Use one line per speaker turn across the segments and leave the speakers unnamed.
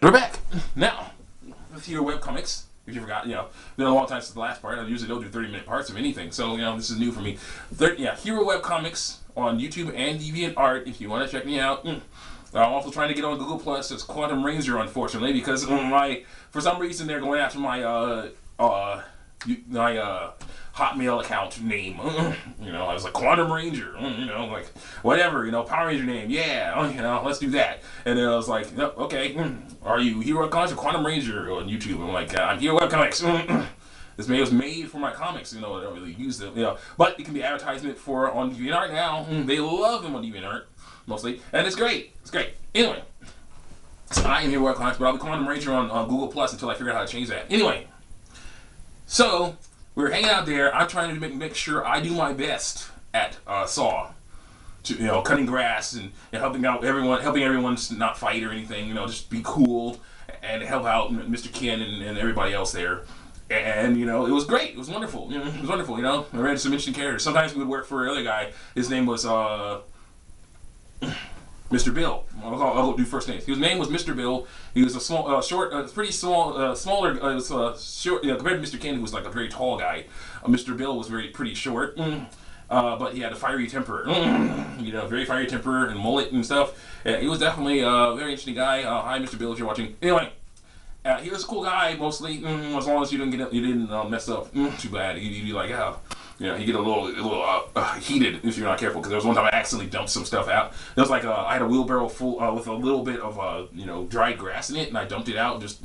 We're back now with your webcomics. If you forgot, been a long time since the last part. I usually don't do 30-minute parts of anything, so this is new for me. Hero webcomics on YouTube and DeviantArt. If you want to check me out. I'm also trying to get on Google Plus. It's Quantum Ranger, unfortunately, because for some reason they're going after my Hotmail account name. I was like Quantum Ranger. Like whatever. Power Ranger name. Yeah. Let's do that. And then I was like, no, okay. Are you Hero Webcomics or Quantum Ranger on YouTube? I'm like, I'm Hero Webcomics. This was made for my comics. I don't really use them. But it can be advertisement for on DeviantArt now. They love them on DeviantArt mostly, and it's great. It's great. Anyway, so I am Hero Webcomics, but I'll be Quantum Ranger on Google Plus until I figure out how to change that. Anyway. So, we're hanging out there. I'm trying to make sure I do my best at Saw. To, cutting grass and helping everyone not fight or anything. Just be cool and help out Mr. Ken and everybody else there. And, it was great. It was wonderful. It was wonderful, I ran some interesting characters. Sometimes we would work for another guy. His name was, Mr. Bill. I'll do first names. His name was Mr. Bill. He was a small, pretty small, smaller, short, compared to Mr. Ken, who was like a very tall guy. Mr. Bill was pretty short, but he had a fiery temper. Very fiery temper and mullet and stuff. He was definitely a very interesting guy. Hi, Mr. Bill, if you're watching. Anyway, he was a cool guy mostly, as long as you didn't mess up. Too bad. He'd be like, he get a little heated if you're not careful. Because there was one time I accidentally dumped some stuff out. It was like I had a wheelbarrow full with a little bit of dried grass in it, and I dumped it out just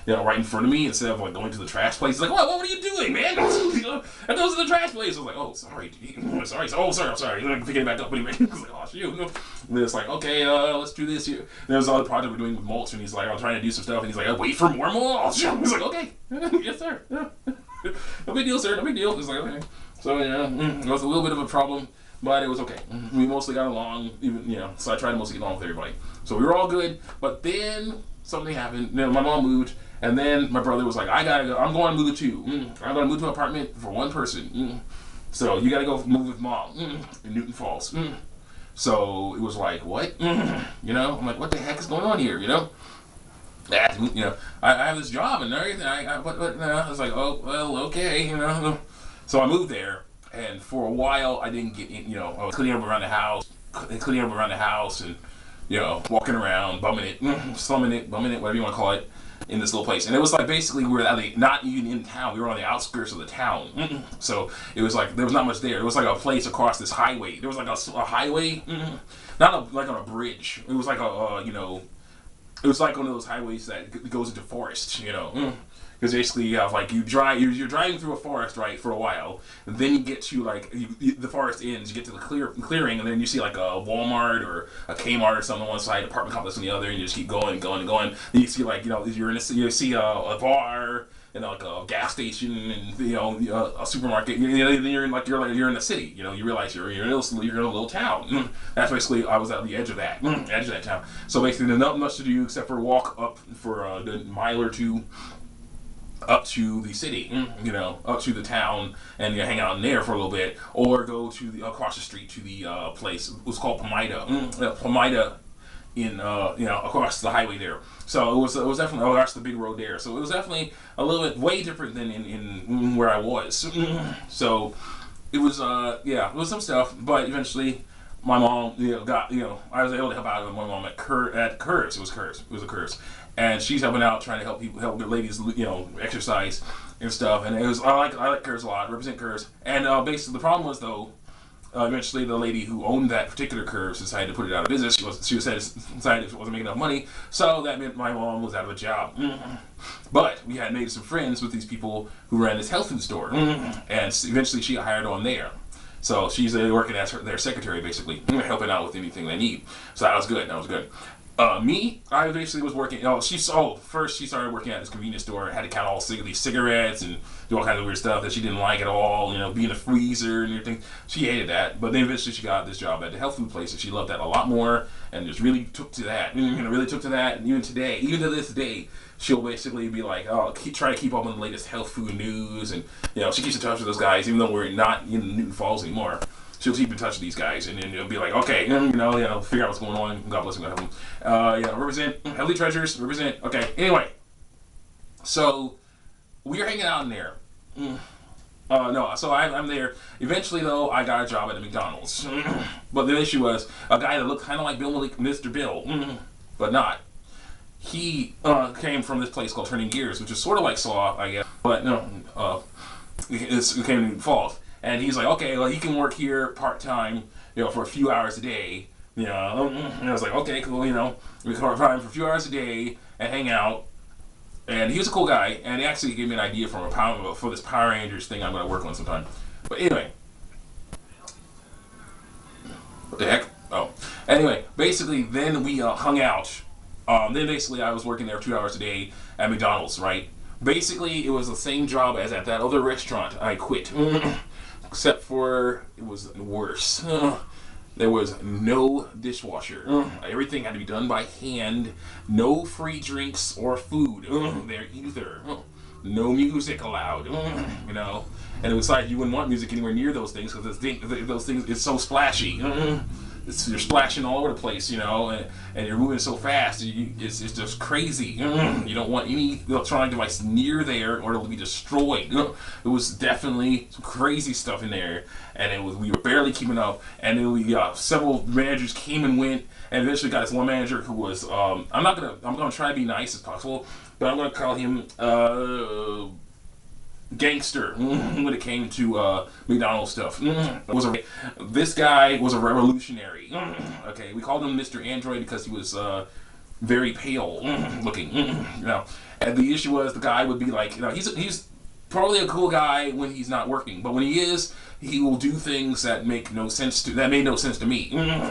right in front of me instead of going to the trash place. He's like, what are you doing, man? And those are the trash place. I was like, oh, sorry, sorry. Oh, sorry, I'm sorry. I'm picking it back up anyway. I was like, oh shoot. And then it's like, okay, let's do this here. And there's another project we're doing with mulch, and he's like, I'm trying to do some stuff, and he's like, wait for more mulch. I was like, okay, yes sir. No big deal, sir. No big deal. It's like, okay. So it was a little bit of a problem, but it was okay. We mostly got along, so I tried to mostly get along with everybody. So we were all good, but then something happened. My mom moved, and then my brother was like, I gotta go. I'm going to move too. I'm going to move to an apartment for one person. So you gotta go move with mom in Newton Falls. So it was like, what? I'm like, what the heck is going on here? I have this job and everything. I was like, oh, well, okay, So I moved there, and for a while I didn't get in, I was cleaning up around the house, and, walking around, bumming it, slumming it, whatever you want to call it, in this little place. And it was like basically we were not even in town. We were on the outskirts of the town. So it was like there was not much there. It was like a place across this highway. There was like a highway, not like on a bridge. It was like it was like one of those highways that goes into forest, because basically you have you're driving through a forest, right, for a while, and then you get to the forest ends, you get to the clearing, and then you see like a Walmart or a Kmart or something on one side, apartment complex on the other, and you just keep going and going and going. Then you see you see a bar and like a gas station and a supermarket. Then you're in the city. You realize you're in a little town. That's basically I was at the edge of that town. So basically, there's nothing much to do except for walk up for a mile or two up to the city, up to the town, and hang out in there for a little bit, or go to across the street to the place. It was called Pomida. Across the highway there. So it was definitely across the big road there. So it was definitely a little bit way different than in where I was. So it was it was some stuff, but eventually my mom got I was able to help out with my mom at Curves. It was a Curves, and she's helping out trying to help the ladies exercise and stuff. And it was I like Curves a lot. I represent Curves, and basically the problem was though. Eventually, the lady who owned that particular Curves decided to put it out of business. She decided it wasn't making enough money, so that meant my mom was out of a job. But we had made some friends with these people who ran this health food store, and eventually she got hired on there. So she's working as their secretary, basically, helping out with anything they need. So that was good. I basically was working. First she started working at this convenience store. Had to count all these cigarettes and do all kinds of weird stuff that she didn't like at all. Be in the freezer and everything. She hated that. But then eventually she got this job at the health food place, and she loved that a lot more. And just really took to that. Really took to that. And even to this day, she'll basically be like, try to keep up on the latest health food news, and she keeps in touch with those guys, even though we're not in Newton Falls anymore. she'll keep in touch with these guys, and then it'll be like, okay, figure out what's going on. God bless them, God help them. Represent Heavenly Treasures, represent. Okay, anyway, so we were hanging out in there. No, so I'm there. Eventually, though, I got a job at a McDonald's. But the issue was a guy that looked kind of like Mr. Bill, but not. He came from this place called Turning Gears, which is sort of like Saw, I guess. But no, it came to fault. And he's like, okay, well, he can work here part-time, for a few hours a day. And I was like, okay, cool, we can part-time for a few hours a day and hang out. And he was a cool guy, and he actually gave me an idea for this Power Rangers thing I'm going to work on sometime. But anyway. What the heck? Oh. Anyway, basically, then we hung out. Then basically I was working there 2 hours a day at McDonald's, right? Basically, it was the same job as at that other restaurant I quit. Except for, it was worse. There was no dishwasher. Everything had to be done by hand. No free drinks or food there either. No music allowed. And it was like you wouldn't want music anywhere near those things because those things, it's so splashy. You're splashing all over the place, and you're moving so fast. It's just crazy. You don't want any electronic device near there or it'll be destroyed. It was definitely some crazy stuff in there, and we were barely keeping up. And then several managers came and went, and eventually got this one manager who was I'm gonna try to be nice as possible, but I'm gonna call him gangster when it came to McDonald's stuff. This guy was a revolutionary. Okay, we called him Mr. Android because he was very pale looking. And the issue was the guy would be like, he's probably a cool guy when he's not working, but when he is, he will do things that made no sense to me.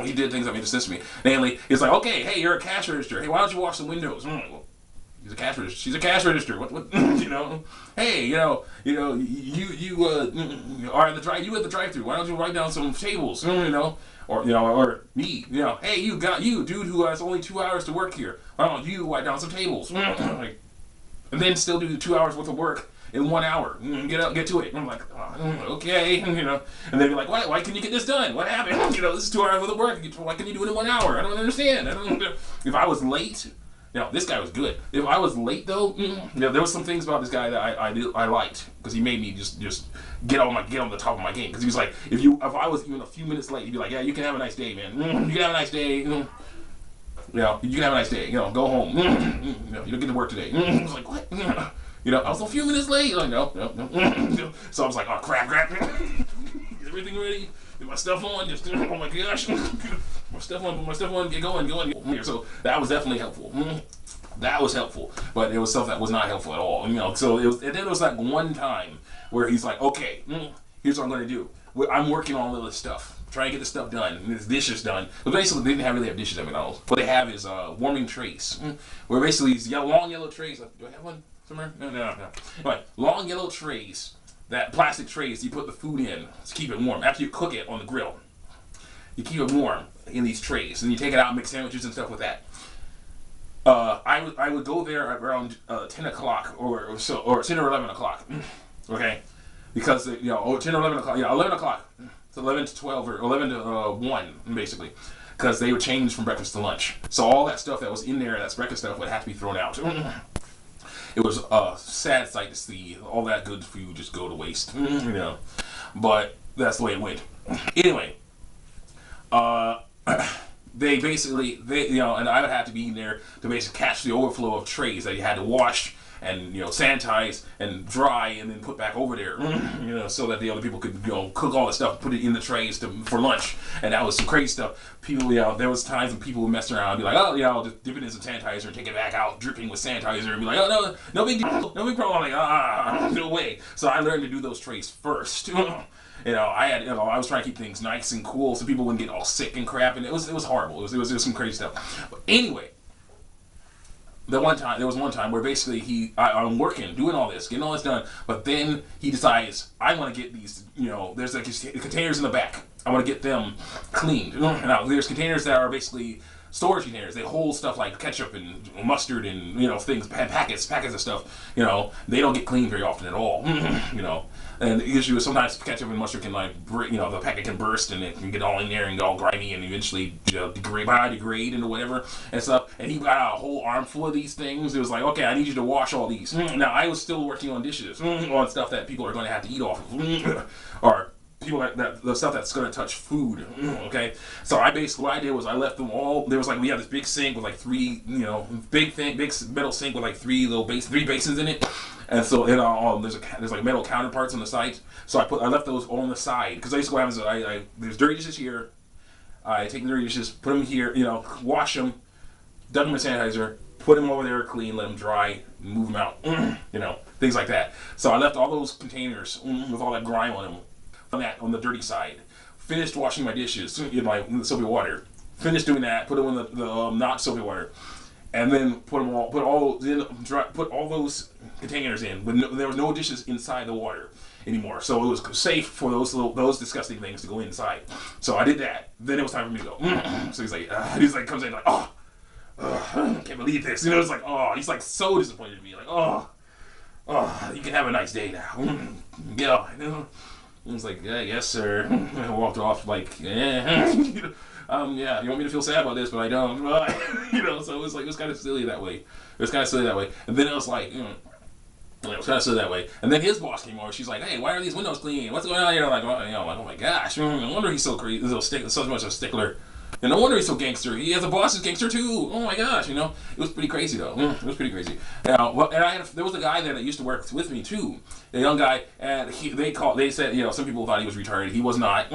He did things that made no sense to me. Namely, he's like, okay, hey, you're a cash register. Hey, why don't you wash some windows? He's a cash register. She's a cash register. What? Hey, you are at the drive-thru. Why don't you write down some tables? Or me. Hey, you dude who has only 2 hours to work here. Why don't you write down some tables? And then still do 2 hours worth of work in 1 hour. Get to it. I'm like, okay, and they'd be like, why can you get this done? What happened? This is 2 hours worth of work. Why can you do it in 1 hour? I don't understand. If I was late. This guy was good. If I was late though, there was some things about this guy that I liked because he made me just get on the top of my game. Because he was like, if I was even a few minutes late, he'd be like, yeah, you can have a nice day, man. You can have a nice day. You can have a nice day. Go home. You don't get to work today. I was like, what? I was a few minutes late. Like, no. So I was like, oh crap. Is everything ready? Get my stuff on. Just oh my gosh. Put my stuff on, get going. So that was definitely helpful. That was helpful, but it was stuff that was not helpful at all. So then it was like one time where he's like, okay, here's what I'm going to do. I'm working on all this stuff, trying to get this stuff done, and this dishes done. But basically, they didn't really have dishes at McDonald's. What they have is warming trays, where basically these long yellow trays. Do I have one somewhere? No. Anyway, long yellow trays. That plastic trays you put the food in to keep it warm after you cook it on the grill. You keep it warm in these trays, and you take it out and make sandwiches and stuff with that. I would go there at around 10 o'clock or 10 or 11 o'clock, okay? Because 10 or 11 o'clock, 11 o'clock. It's 11 to 12 or 11 to 1 basically, because they would change from breakfast to lunch. So all that stuff that was in there, that's breakfast stuff, would have to be thrown out. It was a sad sight to see all that good food just go to waste, But that's the way it went. Anyway. They basically, and I would have to be in there to basically catch the overflow of trays that you had to wash and, sanitize and dry and then put back over there, so that the other people could, cook all the stuff, put it in the trays for lunch. And that was some crazy stuff. People, there was times when people would mess around and be like, oh, I'll just dip it in some sanitizer and take it back out, dripping with sanitizer, and be like, oh, no big deal, no big problem. I'm like, no way. So I learned to do those trays first. I was trying to keep things nice and cool so people wouldn't get all sick and crap, and it was horrible. It was some crazy stuff. But anyway, there was one time where basically I'm working, doing all this, getting all this done, but then he decides, I want to get these, there's like containers in the back. I want to get them cleaned. Now, there's containers that are basically storage containers. They hold stuff like ketchup and mustard and things, packets of stuff. They don't get cleaned very often at all. And the issue is sometimes ketchup and mustard can the packet can burst and it can get all in there and get all grimy and eventually degrade into whatever and stuff. And he got a whole armful of these things. It was like, okay, I need you to wash all these. Now I was still working on dishes, on stuff that people are going to have to eat off of, or people that the stuff that's going to touch food. Okay, so I basically what I did was I left them all. There was we had this big sink with like three, big metal sink with like three basins in it. And so there's like metal counterparts on the sides. So I left those on the side because I used to go have there's dirty dishes here. I take the dirty dishes, put them here, wash them, dunk them in sanitizer, put them over there clean, let them dry, move them out, things like that. So I left all those containers with all that grime on them on the dirty side. Finished washing my dishes in the soapy water. Finished doing that, put them in the not soapy water. And then put all those containers in, but there was no dishes inside the water anymore. So it was safe for those disgusting things to go inside. So I did that. Then it was time for me to go. So he's like comes in like, oh, I can't believe this. It's like, oh, he's like so disappointed in me. Like, oh, you can have a nice day now. Yeah, I was like, yeah, yes, sir. I walked off like, yeah. Yeah, you want me to feel sad about this, but I don't. So it was kind of silly that way. And then it was like, it was kind of silly that way. And then his boss came over. She's like, hey, why are these windows clean? What's going on here? Like, oh my gosh. No wonder he's so crazy, so much a stickler. And no wonder he's so gangster. He has a boss who's gangster too. Oh my gosh, it was pretty crazy though. It was pretty crazy. Now, there was a guy there that used to work with me too, a young guy, and they said, some people thought he was retarded. He was not.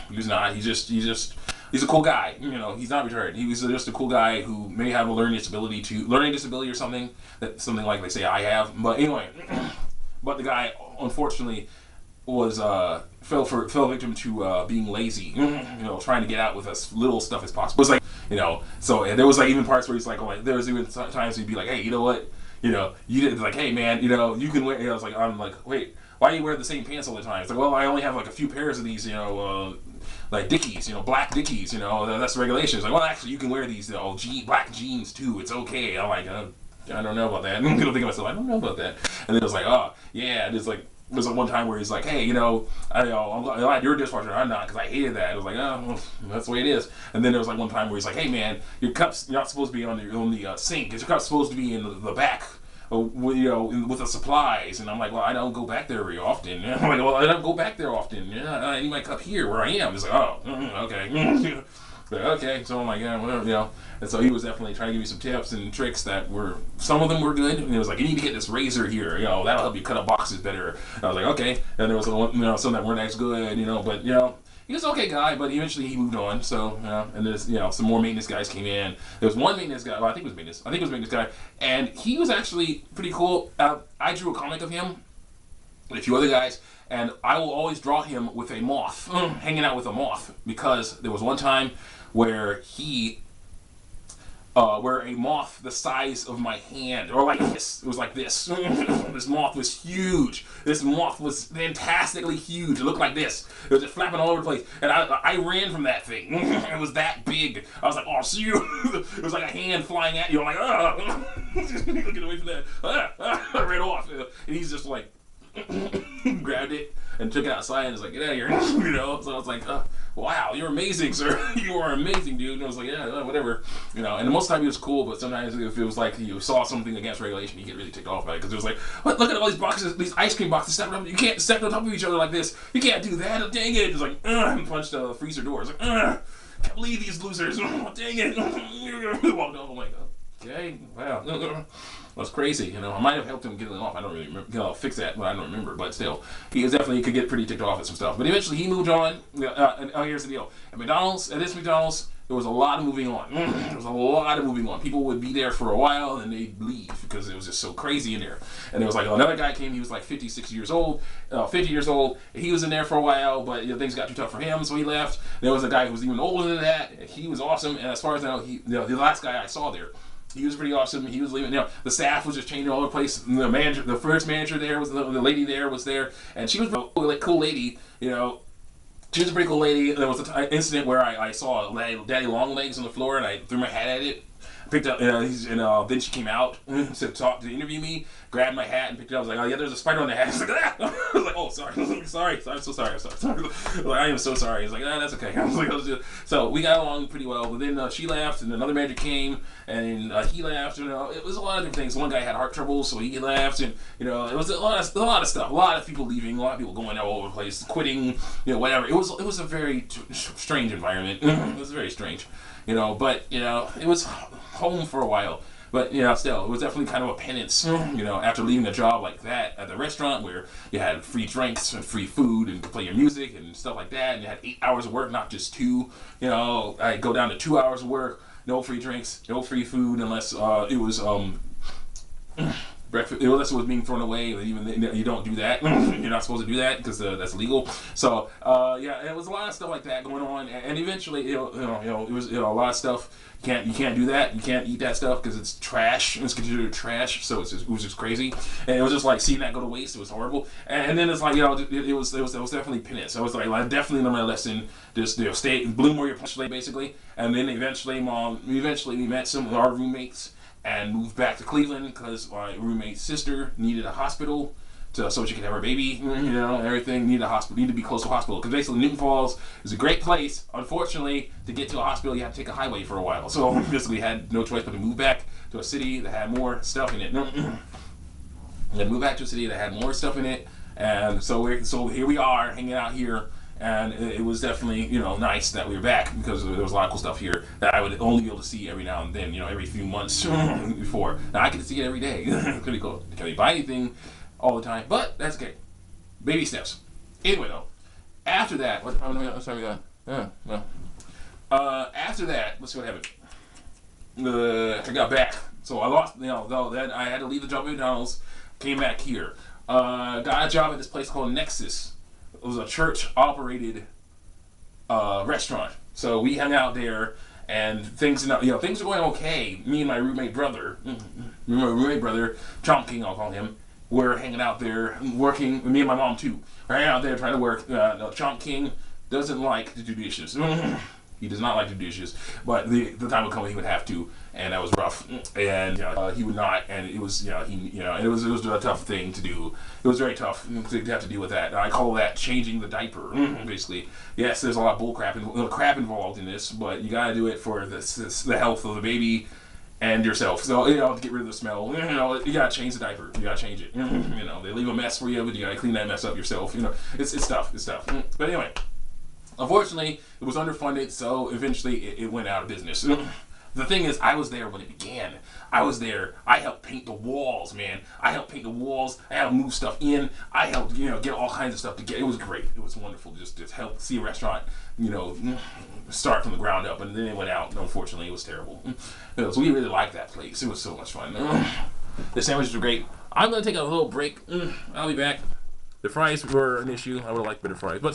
He was not. He's a cool guy. He's not retarded. He was just a cool guy who may have a learning disability or something like they say I have. But anyway, but the guy unfortunately was fell victim to being lazy. Trying to get out with as little stuff as possible. It was like, so and there was like even parts where he's like, there was even times he'd be like, hey, you know what, you did like, hey man, you can wear. I was like, I'm like, wait, why do you wear the same pants all the time? It's like, well, I only have like a few pairs of these, like Dickies, black Dickies, that's the regulations. Like, well, actually, you can wear these, black jeans too. It's okay. I'm like, I don't know about that. I'm gonna think to myself, I don't know about that. And then it was like, oh yeah, and it's like. There's one time where he's like, hey, I'm glad you're a dishwasher, I'm not, because I hated that. I was like, oh, well, that's the way it is. And then there was like one time where he's like, hey man, your cup's not supposed to be on the sink, because your cup's supposed to be in the back, with the supplies. And I'm like, well, I don't go back there very often. I'm like, well, I don't go back there often. I need my cup here where I am. It's like, oh, okay. Okay, so I'm like, yeah, whatever, And so he was definitely trying to give me some tips and tricks some of them were good. And it was like, you need to get this razor here, that'll help you cut up boxes better. And I was like, okay. And there was some that weren't as good, but he was an okay guy, but eventually he moved on. So, and there's, some more maintenance guys came in. There was one maintenance guy, well, I think it was maintenance guy, and he was actually pretty cool. I drew a comic of him and a few other guys. And I will always draw him with a moth, hanging out with a moth, because there was one time where where a moth the size of my hand, or like this, it was like this. This moth was huge. This moth was fantastically huge. It looked like this. It was just flapping all over the place. And I ran from that thing. It was that big. I was like, oh, see you. It was like a hand flying at you. I'm like, get away from that. I ran off. And he's just like, grabbed it and took it outside and was like, get out of here. So I was like, wow, you're amazing, sir. You are amazing, dude. And I was like, yeah, whatever. And most of the time he was cool, but sometimes if it was like you saw something against regulation, you get really ticked off by it, because it was like, what? Look at all these boxes, these ice cream boxes stacked up. You can't stack on top of each other like this. You can't do that. Dang it. It's like, and punched the freezer door. It's like, can't believe these losers. Dang it. Walked off. I'm like, okay, wow. That's crazy, I might have helped him get it off. I don't really remember. Fix that, but I don't remember. But still, he could get pretty ticked off at some stuff. But eventually, he moved on. And here's the deal: at this McDonald's, there was a lot of moving on. There was a lot of moving on. People would be there for a while and they'd leave because it was just so crazy in there. And there was like another guy came. He was like 50 years old. He was in there for a while, but things got too tough for him, so he left. There was a guy who was even older than that. He was awesome. And as far as I know, the last guy I saw there, he was pretty awesome. He was leaving. The staff was just changing all over the place. The first manager there was the lady there was there, and she was a really cool lady. She was a pretty cool lady. There was an incident where I saw a daddy long legs on the floor, and I threw my hat at it. Picked up, then she came out to interview me, grabbed my hat and picked it up. I was like, oh yeah, there's a spider on the hat. I was like, ah! I was like, oh sorry, sorry, I'm so sorry, sorry. Like, I am so sorry. He's like, ah, that's okay. I was like, so we got along pretty well. But then she left, and another manager came, and he left. It was a lot of different things. One guy had heart trouble, so he left, and it was a lot of stuff. A lot of people leaving, a lot of people going all over the place, quitting, whatever. It was a very strange environment. It was very strange. But it was home for a while. But still, it was definitely kind of a penance. After leaving a job like that at the restaurant where you had free drinks and free food and could play your music and stuff like that, and you had 8 hours of work, not just 2. I go down to 2 hours of work, no free drinks, no free food unless it was breakfast, unless it was being thrown away. Even you don't do that. You're not supposed to do that because that's illegal. So it was a lot of stuff like that going on, and eventually, it was a lot of stuff. You can't do that. You can't eat that stuff because it's trash. It's considered trash. So it was just crazy, and it was just like seeing that go to waste. It was horrible. And then it's like it was definitely penance. I was like, I definitely learned my lesson. Just stay, bloom where you're planted, basically. And then eventually we met some of our roommates and moved back to Cleveland because my roommate's sister needed a hospital so she could have her baby, everything. Needed to be close to a hospital. Because basically Newton Falls is a great place. Unfortunately, to get to a hospital, you have to take a highway for a while. So basically had no choice but to move back to a city that had more stuff in it. And move back to a city that had more stuff in it. And so here we are, hanging out here. And it was definitely, nice that we were back because there was a lot of cool stuff here that I would only be able to see every now and then, every few months before. Now I get to see it every day. Pretty cool. Can't really buy anything all the time, but that's okay. Baby steps. Anyway, though, after that, what time we got? Yeah, well. After that, let's see what happened. I got back, so I lost. Then I had to leave the job at McDonald's. Came back here. Got a job at this place called Nexus. It was a church-operated restaurant. So we hung out there, and things were going okay. Me and my roommate brother, Chomp King, I'll call him. We're hanging out there working. Me and my mom too. We're hanging out there trying to work. Chomp King doesn't like to do dishes. He does not like to do dishes, but the time would come when he would have to, and that was rough. And he would not, and it was and it was a tough thing to do. It was very tough to have to deal with that. I call that changing the diaper, basically. Yes, there's a lot of crap involved in this, but you gotta do it for the health of the baby and yourself. So to get rid of the smell, you gotta change the diaper. You gotta change it. They leave a mess for you, but you gotta clean that mess up yourself. It's tough. It's tough. But anyway. Unfortunately, it was underfunded, so eventually it went out of business. The thing is, I was there when it began. I was there. I helped paint the walls, man. I helped move stuff in. I helped, get all kinds of stuff together. It was great. It was wonderful just to help see a restaurant, start from the ground up. And then it went out. Unfortunately, it was terrible. So we really liked that place. It was so much fun. The sandwiches were great. I'm going to take a little break. I'll be back. The fries were an issue. I would have liked better fries. But